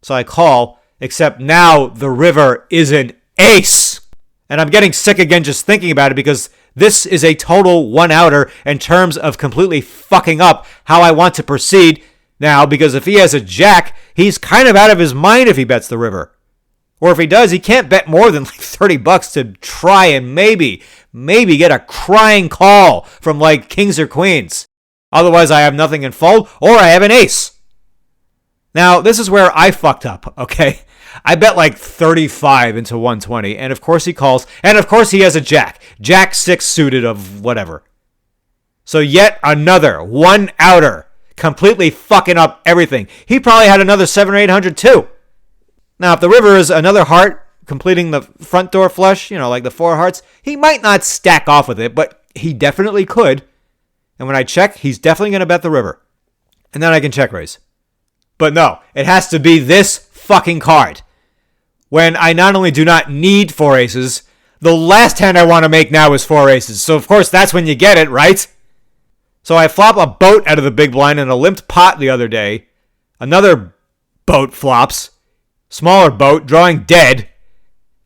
So I call, except now the river is an ace. And I'm getting sick again just thinking about it because this is a total one-outer in terms of completely fucking up how I want to proceed now, because if he has a jack, he's kind of out of his mind if he bets the river. Or if he does, he can't bet more than like $30 to try and maybe get a crying call from like kings or queens. Otherwise, I have nothing in fold, or I have an ace. Now, this is where I fucked up, okay? I bet like 35 into 120, and of course he calls, and of course he has a jack. Jack 6 suited of whatever. So yet another one-outer. Completely fucking up everything. He probably had another 700 or 800 too. Now, if the river is another heart, completing the front door flush, like the 4 hearts, he might not stack off with it, but he definitely could. And when I check, he's definitely going to bet the river. And then I can check raise. But no, it has to be this fucking card. When I not only do not need 4 aces, the last hand I want to make now is 4 aces. So, of course, that's when you get it, right? So I flop a boat out of the big blind and a limped pot the other day. Another boat flops. Smaller boat, drawing dead.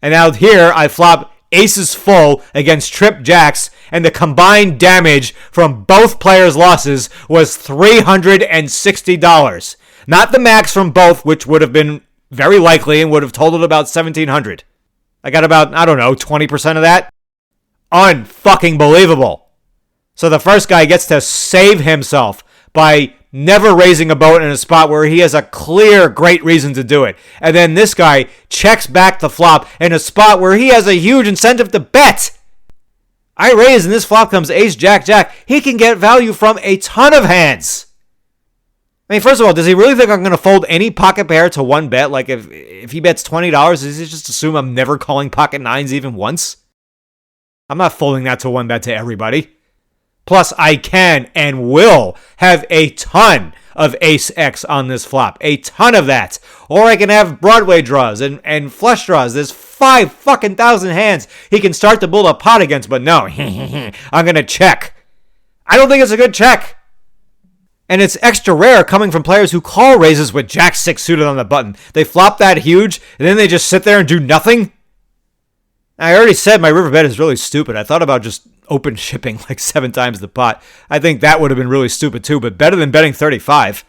And out here, I flop aces full against trip jacks, and the combined damage from both players' losses was $360. Not the max from both, which would have been very likely and would have totaled about $1,700. I got about, 20% of that. Unfucking believable. So the first guy gets to save himself by never raising a boat in a spot where he has a clear, great reason to do it. And then this guy checks back the flop in a spot where he has a huge incentive to bet. I raise and this flop comes ace, jack, jack. He can get value from a ton of hands. I mean, first of all, does he really think I'm going to fold any pocket pair to one bet? Like if he bets $20, does he just assume I'm never calling pocket nines even once? I'm not folding that to one bet to everybody. Plus, I can and will have a ton of ace X on this flop. A ton of that. Or I can have Broadway draws and flush draws. There's 5,000 hands he can start to build a pot against. But no, I'm going to check. I don't think it's a good check. And it's extra rare coming from players who call raises with jack 6 suited on the button. They flop that huge, and then they just sit there and do nothing. I already said my river bet is really stupid. I thought about just open shipping like 7 times the pot. I think that would have been really stupid too, but better than betting 35.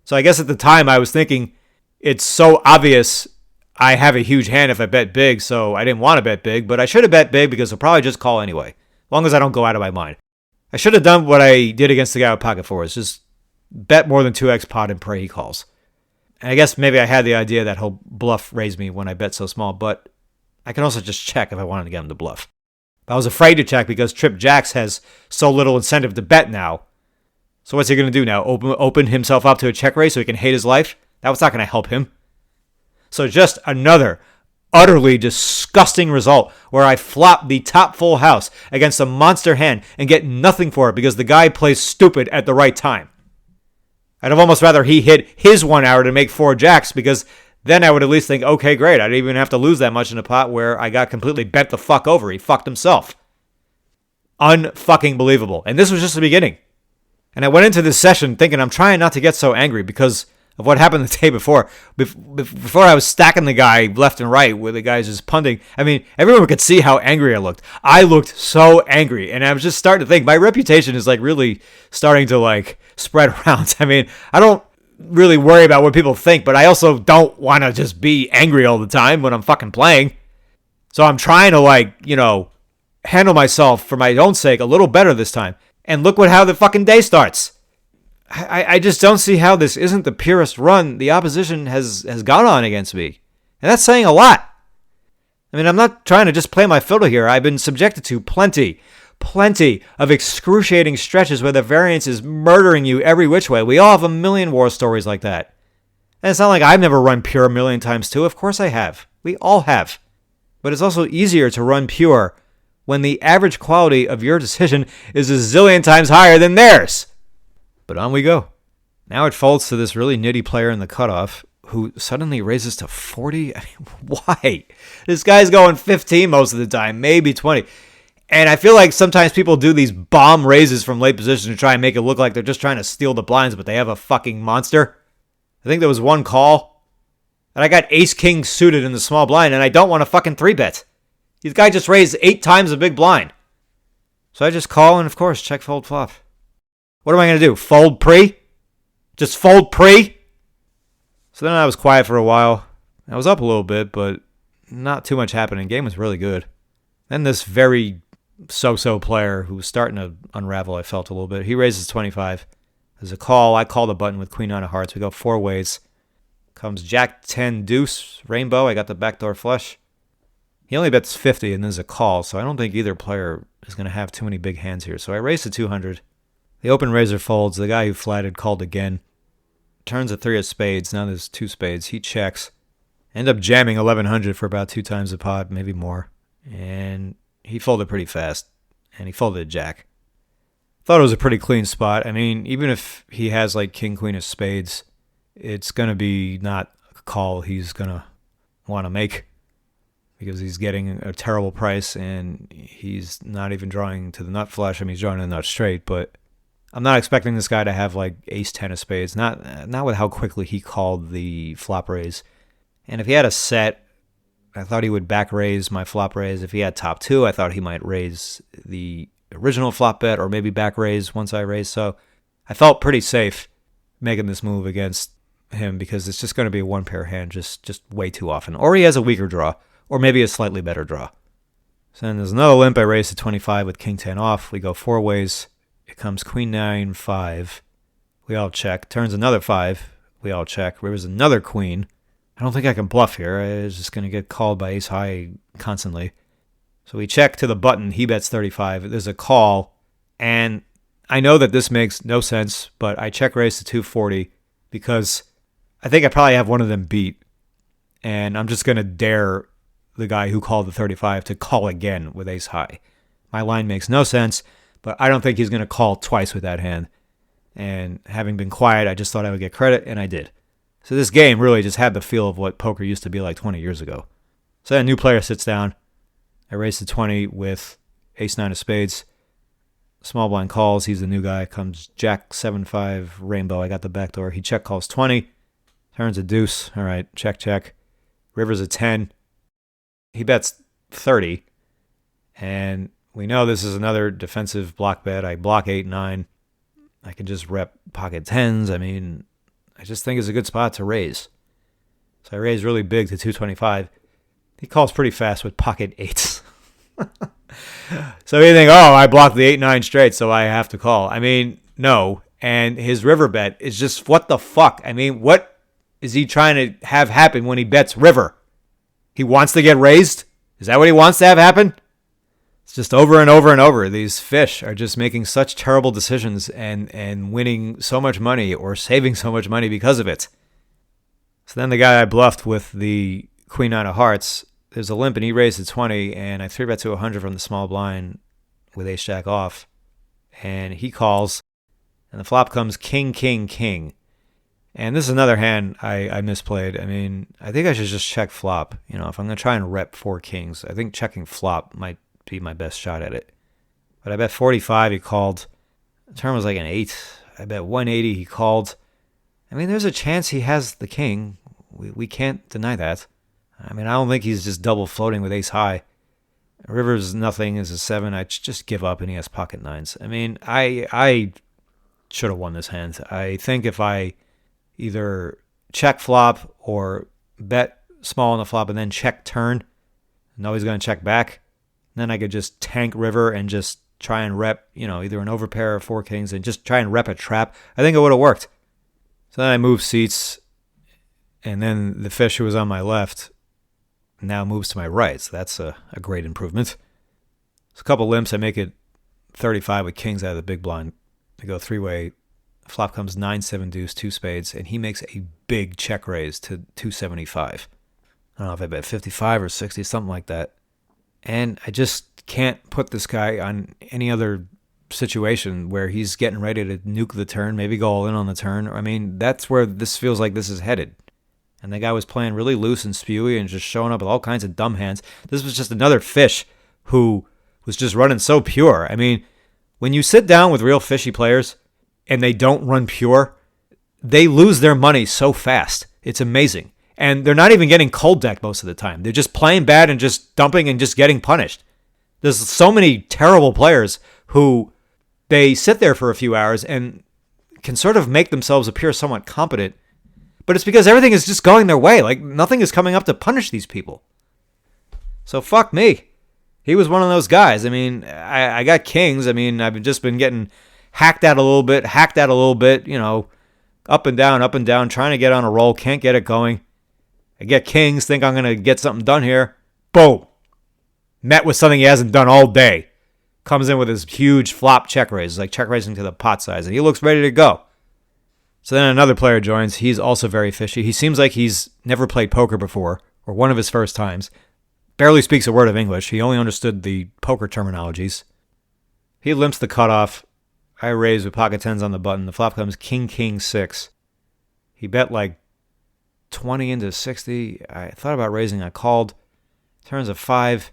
So I guess at the time I was thinking it's so obvious I have a huge hand if I bet big, so I didn't want to bet big, but I should have bet big because I'll probably just call anyway, as long as I don't go out of my mind. I should have done what I did against the guy with pocket fours, just bet more than 2x pot and pray he calls. And I guess maybe I had the idea that he'll bluff raise me when I bet so small, but I can also just check if I wanted to get him to bluff. But I was afraid to check because Trip Jacks has so little incentive to bet now. So what's he going to do now? Open himself up to a check raise so he can hate his life? That was not going to help him. So just another utterly disgusting result where I flop the top full house against a monster hand and get nothing for it because the guy plays stupid at the right time. I'd have almost rather he hit his 1 hour to make 4 jacks because then I would at least think, okay, great. I didn't even have to lose that much in a pot where I got completely bent the fuck over. He fucked himself. Unfucking believable. And this was just the beginning. And I went into this session thinking I'm trying not to get so angry because of what happened the day before. Before I was stacking the guy left and right where the guy's just punting. I mean, everyone could see how angry I looked. I looked so angry. And I was just starting to think my reputation is like really starting to spread around. I mean, I don't really worry about what people think, but I also don't want to just be angry all the time when I'm fucking playing. So I'm trying to handle myself for my own sake a little better this time. And look how the fucking day starts. I just don't see how this isn't the purest run the opposition has gone on against me. And that's saying a lot. I mean, I'm not trying to just play my fiddle here. I've been subjected to plenty of excruciating stretches where the variance is murdering you every which way. We all have a million war stories like that. And it's not like I've never run pure a million times too. Of course I have. We all have. But it's also easier to run pure when the average quality of your decision is a zillion times higher than theirs. But on we go. Now it folds to this really nitty player in the cutoff who suddenly raises to 40. I mean, why? This guy's going 15 most of the time, maybe 20. And I feel like sometimes people do these bomb raises from late position to try and make it look like they're just trying to steal the blinds, but they have a fucking monster. I think there was one call, and I got ace-king suited in the small blind, and I don't want to fucking 3-bet. This guy just raised 8 times the big blind. So I just call and, of course, check fold flop. What am I going to do? Fold pre? Just fold pre? So then I was quiet for a while. I was up a little bit, but not too much happening. Game was really good. Then this very so-so player who was starting to unravel, I felt a little bit. He raises 25. There's a call. I call the button with queen nine of hearts. We go 4 ways. Comes jack 10 deuce rainbow. I got the backdoor flush. He only bets 50 and there's a call, so I don't think either player is going to have too many big hands here. So I raise to 200. The open raiser folds. The guy who flatted called again. Turns a 3 of spades. Now there's 2 spades. He checks. End up jamming 1100 for about 2 times the pot, maybe more. And he folded pretty fast. And he folded a jack. Thought it was a pretty clean spot. I mean, even if he has like king, queen of spades, it's going to be not a call he's going to want to make because he's getting a terrible price and he's not even drawing to the nut flush. I mean, he's drawing to the nut straight, but I'm not expecting this guy to have like ace 10 of spades, not with how quickly he called the flop raise. And if he had a set, I thought he would back raise my flop raise. If he had top 2, I thought he might raise the original flop bet or maybe back raise once I raised. So I felt pretty safe making this move against him because it's just going to be a 1-pair hand just way too often. Or he has a weaker draw or maybe a slightly better draw. So then there's another limp. I raise to 25 with king 10 off. We go 4 ways. It comes queen 9, 5. We all check. Turns another 5. We all check. Rivers another queen. I don't think I can bluff here. It's just going to get called by ace high constantly. So we check to the button. He bets 35. There's a call. And I know that this makes no sense, but I check raise to 240 because I think I probably have one of them beat. And I'm just going to dare the guy who called the 35 to call again with ace high. My line makes no sense, but I don't think he's going to call twice with that hand. And having been quiet, I just thought I would get credit, and I did. So this game really just had the feel of what poker used to be like 20 years ago. So then a new player sits down. I raise to 20 with ace 9 of spades. Small blind calls. He's the new guy. Comes jack 7-5 rainbow. I got the backdoor. He check calls 20. Turns a deuce. All right, check. River's a 10. He bets 30. And we know this is another defensive block bet. I block 8-9. I can just rep pocket 10s. I mean, I just think it's a good spot to raise. So I raise really big to 225. He calls pretty fast with pocket 8s. So you think, oh, I blocked the 8-9 straight, so I have to call. I mean, no. And his river bet is just, what the fuck? I mean, what is he trying to have happen when he bets river? He wants to get raised? Is that what he wants to have happen? It's just over and over and over. These fish are just making such terrible decisions and winning so much money or saving so much money because of it. So then the guy I bluffed with the queen 9 of hearts, there's a limp and he raised to 20 and I 3-bet to 100 from the small blind with ace jack off. And he calls and the flop comes king, king, king. And this is another hand I misplayed. I mean, I think I should just check flop. You know, if I'm going to try and rep 4 kings, I think checking flop might be my best shot at it. But I bet 45 he called. The turn was like an 8. I bet 180 he called. I mean, there's a chance he has the king. We can't deny that. I mean, I don't think he's just double floating with ace high. River's nothing is a 7. I just give up and he has pocket 9s. I mean, I should have won this hand. I think if I either check flop or bet small on the flop and then check turn, know he's going to check back, then I could just tank river and just try and rep, either an overpair or 4 kings and just try and rep a trap. I think it would have worked. So then I moved seats, and then the fish who was on my left now moves to my right. So that's a great improvement. So a couple limps, I make it 35 with kings out of the big blind. I go three-way. Flop comes 9-7 deuce, 2 spades, and he makes a big check raise to 275. I don't know if I bet 55 or 60, something like that. And I just can't put this guy on any other situation where he's getting ready to nuke the turn, maybe go all in on the turn. I mean, that's where this feels like this is headed. And the guy was playing really loose and spewy and just showing up with all kinds of dumb hands. This was just another fish who was just running so pure. I mean, when you sit down with real fishy players and they don't run pure, they lose their money so fast. It's amazing. And they're not even getting cold decked most of the time. They're just playing bad and just dumping and just getting punished. There's so many terrible players who they sit there for a few hours and can sort of make themselves appear somewhat competent. But it's because everything is just going their way. Like, nothing is coming up to punish these people. So fuck me. He was one of those guys. I mean, I got kings. I mean, I've just been getting hacked at a little bit, you know, up and down, trying to get on a roll, can't get it going. I get kings, think I'm going to get something done here. Boom. Met with something he hasn't done all day. Comes in with his huge flop check raise, like check raising to the pot size, and he looks ready to go. So then another player joins. He's also very fishy. He seems like he's never played poker before, or one of his first times. Barely speaks a word of English. He only understood the poker terminologies. He limps the cutoff. I raise with pocket tens on the button. The flop comes king, king, 6. He bet like 20 into 60. I thought about raising. I called. Turns a 5.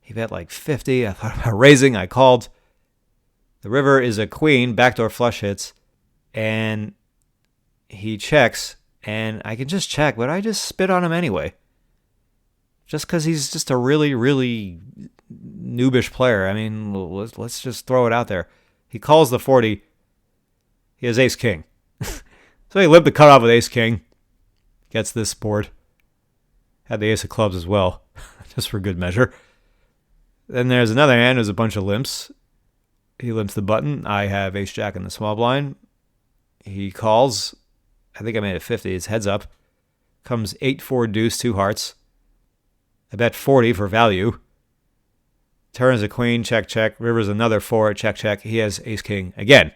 He bet like 50. I thought about raising. I called. The river is a queen. Backdoor flush hits. And he checks. And I can just check, but I just spit on him anyway. Just because he's just a really, really noobish player. I mean, let's just throw it out there. He calls the 40. He has ace-king. So he limped the cutoff with ace-king. Gets this board. Had the ace of clubs as well, just for good measure. Then there's another hand. There's a bunch of limps. He limps the button. I have ace-jack in the small blind. He calls. I think I made it 50. It's heads up. Comes 8-4 deuce, 2 hearts. I bet 40 for value. Turns a queen, check, check. River's another 4, check, check. He has ace-king again.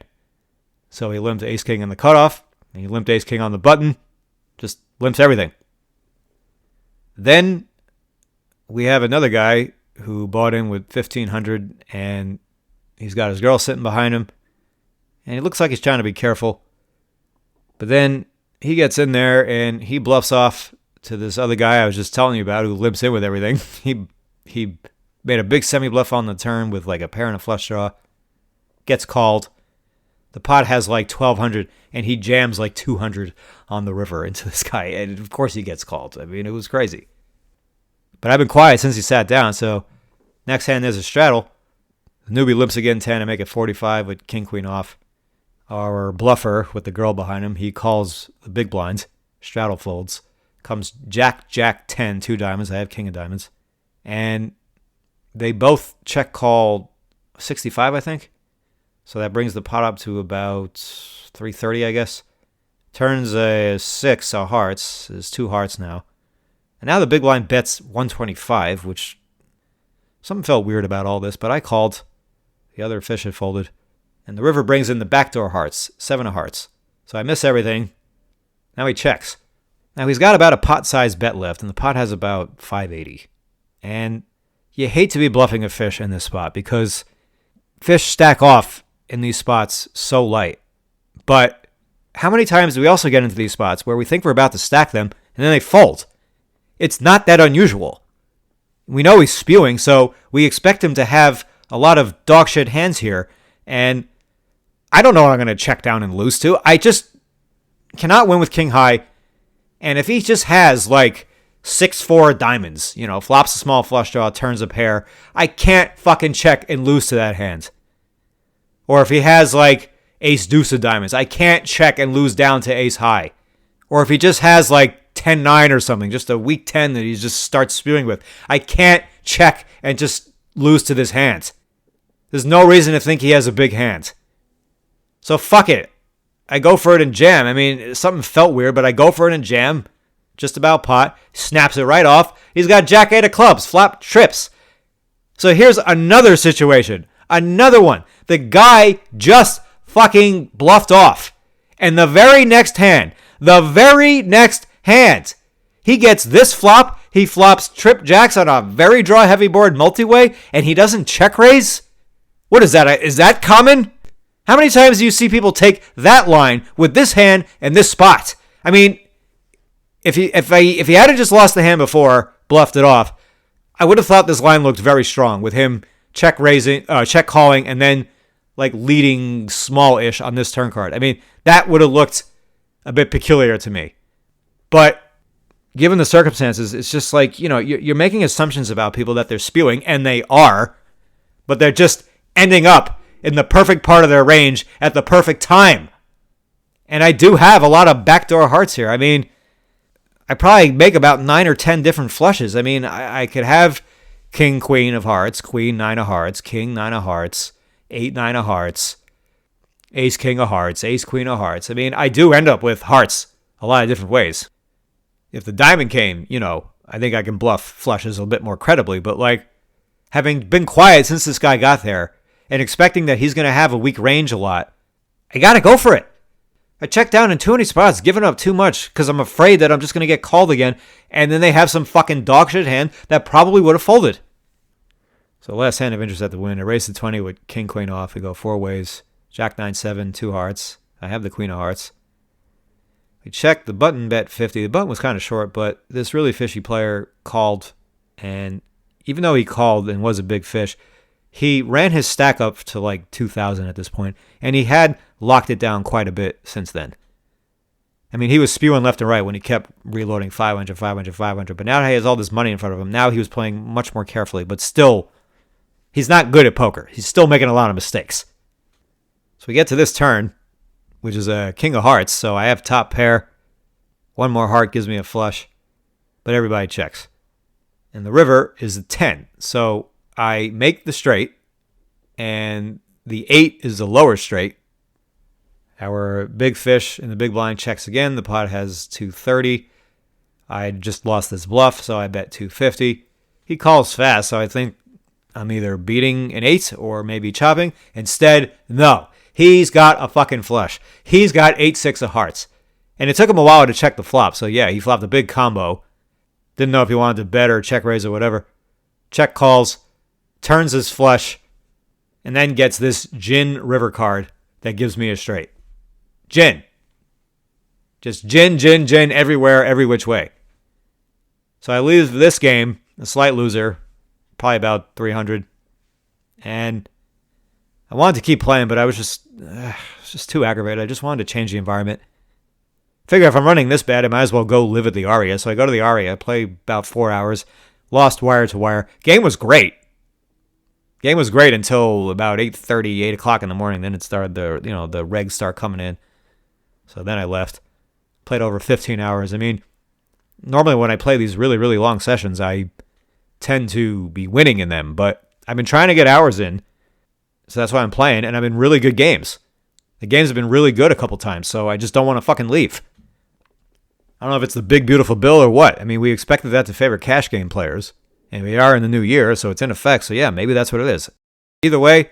So he limped ace-king in the cutoff. And he limped ace-king on the button. Just limps everything. Then we have another guy who bought in with 1,500, and he's got his girl sitting behind him. And he looks like he's trying to be careful. But then he gets in there, and he bluffs off to this other guy I was just telling you about who limps in with everything. He made a big semi-bluff on the turn with like a pair and a flush draw. Gets called. The pot has like 1,200, and he jams like 200 on the river into this guy. And of course he gets called. I mean, it was crazy. But I've been quiet since he sat down, so next hand there's a straddle. The newbie limps again 10 and make it 45 with king, queen off. Our bluffer with the girl behind him, he calls the big blinds. Straddle folds. Comes jack, jack, 10, 2 diamonds. I have king of diamonds. And they both check call 65, I think. So that brings the pot up to about 330, I guess. Turns a 6, a hearts. There's 2 hearts now. And now the big blind bets 125, which something felt weird about all this, but I called. The other fish had folded. And the river brings in the backdoor hearts, 7 of hearts. So I miss everything. Now he checks. Now he's got about a pot-sized bet left, and the pot has about 580. And you hate to be bluffing a fish in this spot because fish stack off in these spots so light. But how many times do we also get into these spots where we think we're about to stack them, and then they fold? It's not that unusual. We know he's spewing, so we expect him to have a lot of dog shit hands here, and I don't know what I'm going to check down and lose to. I just cannot win with king high. And if he just has like 6-4 diamonds, you know, flops a small flush draw, turns a pair, I can't fucking check and lose to that hand. Or if he has like ace deuce of diamonds, I can't check and lose down to ace high. Or if he just has like 10-9 or something, just a weak 10 that he just starts spewing with, I can't check and just lose to this hand. There's no reason to think he has a big hand. So fuck it. I go for it and jam. I mean, something felt weird, but I go for it and jam. just about pot, snaps it right off. He's got jack 8 of clubs, flop trips. So here's another situation. Another one. The guy just fucking bluffed off. And the very next hand, he gets this flop. He flops trip jacks on a very draw heavy board multi-way, and he doesn't check raise? What is that? Is that common? How many times do you see people take that line with this hand and this spot? I mean, if he hadn't just lost the hand before, bluffed it off, I would have thought this line looked very strong with him check calling, and then like leading small-ish on this turn card. I mean, that would have looked a bit peculiar to me. But given the circumstances, it's just like, you're making assumptions about people that they're spewing, and they are, but they're just ending up in the perfect part of their range at the perfect time. And I do have a lot of backdoor hearts here. I mean, I probably make about 9 or 10 different flushes. I mean, I could have king, queen of hearts, queen, 9 of hearts, king, 9 of hearts, 8, 9 of hearts, ace, king of hearts, ace, queen of hearts. I mean, I do end up with hearts a lot of different ways. If the diamond came, I think I can bluff flushes a bit more credibly. But like, having been quiet since this guy got there and expecting that he's going to have a weak range a lot, I got to go for it. I checked down in too many spots, giving up too much because I'm afraid that I'm just going to get called again, and then they have some fucking dog shit hand that probably would have folded. So last hand of interest at the win. I raised the 20 with king, queen off. We go 4 ways. Jack, 9, 7, 2 hearts. I have the queen of hearts. We checked the button, bet 50. The button was kind of short, but this really fishy player called, and even though he called and was a big fish, he ran his stack up to like 2,000 at this point, and he had locked it down quite a bit since then. I mean, he was spewing left and right when he kept reloading 500, 500, 500, but now he has all this money in front of him. Now he was playing much more carefully, but still, he's not good at poker. He's still making a lot of mistakes. So we get to this turn, which is a king of hearts, so I have top pair. One more heart gives me a flush, but everybody checks. And the river is a 10, so I make the straight, and the 8 is the lower straight. Our big fish in the big blind checks again. The pot has 230. I just lost this bluff, so I bet 250. He calls fast, so I think I'm either beating an 8 or maybe chopping. Instead, no. He's got a fucking flush. He's got 8-6 of hearts. And it took him a while to check the flop, so yeah, he flopped a big combo. Didn't know if he wanted to bet or check raise or whatever. Check calls, turns his flush, and then gets this gin river card that gives me a straight. Gin. Just gin, gin, gin everywhere, every which way. So I leave this game a slight loser, probably about 300. And I wanted to keep playing, but I was just too aggravated. I just wanted to change the environment. Figure if I'm running this bad, I might as well go live at the Aria. So I go to the Aria, play about 4 hours, lost wire to wire. Game was great. Game was great until about 8:30, 8 o'clock in the morning. Then it started, the regs start coming in. So then I left. Played over 15 hours. I mean, normally when I play these really, really long sessions, I tend to be winning in them. But I've been trying to get hours in. So that's why I'm playing. And I've been really good games. The games have been really good a couple times. So I just don't want to fucking leave. I don't know if it's the big, beautiful bill or what. I mean, we expected that to favor cash game players. And we are in the new year, so it's in effect. So yeah, maybe that's what it is. Either way,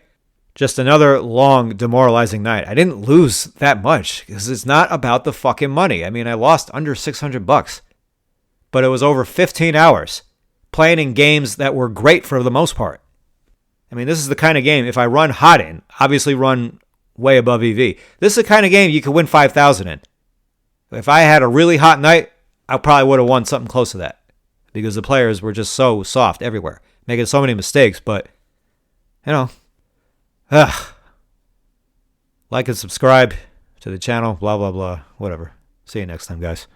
just another long, demoralizing night. I didn't lose that much because it's not about the fucking money. I mean, I lost under $600, but it was over 15 hours playing in games that were great for the most part. I mean, this is the kind of game, if I run hot in, obviously run way above EV, this is the kind of game you could win 5,000 in. If I had a really hot night, I probably would have won something close to that because the players were just so soft everywhere, making so many mistakes, but, like and subscribe to the channel, blah, blah, blah, whatever. See you next time, guys.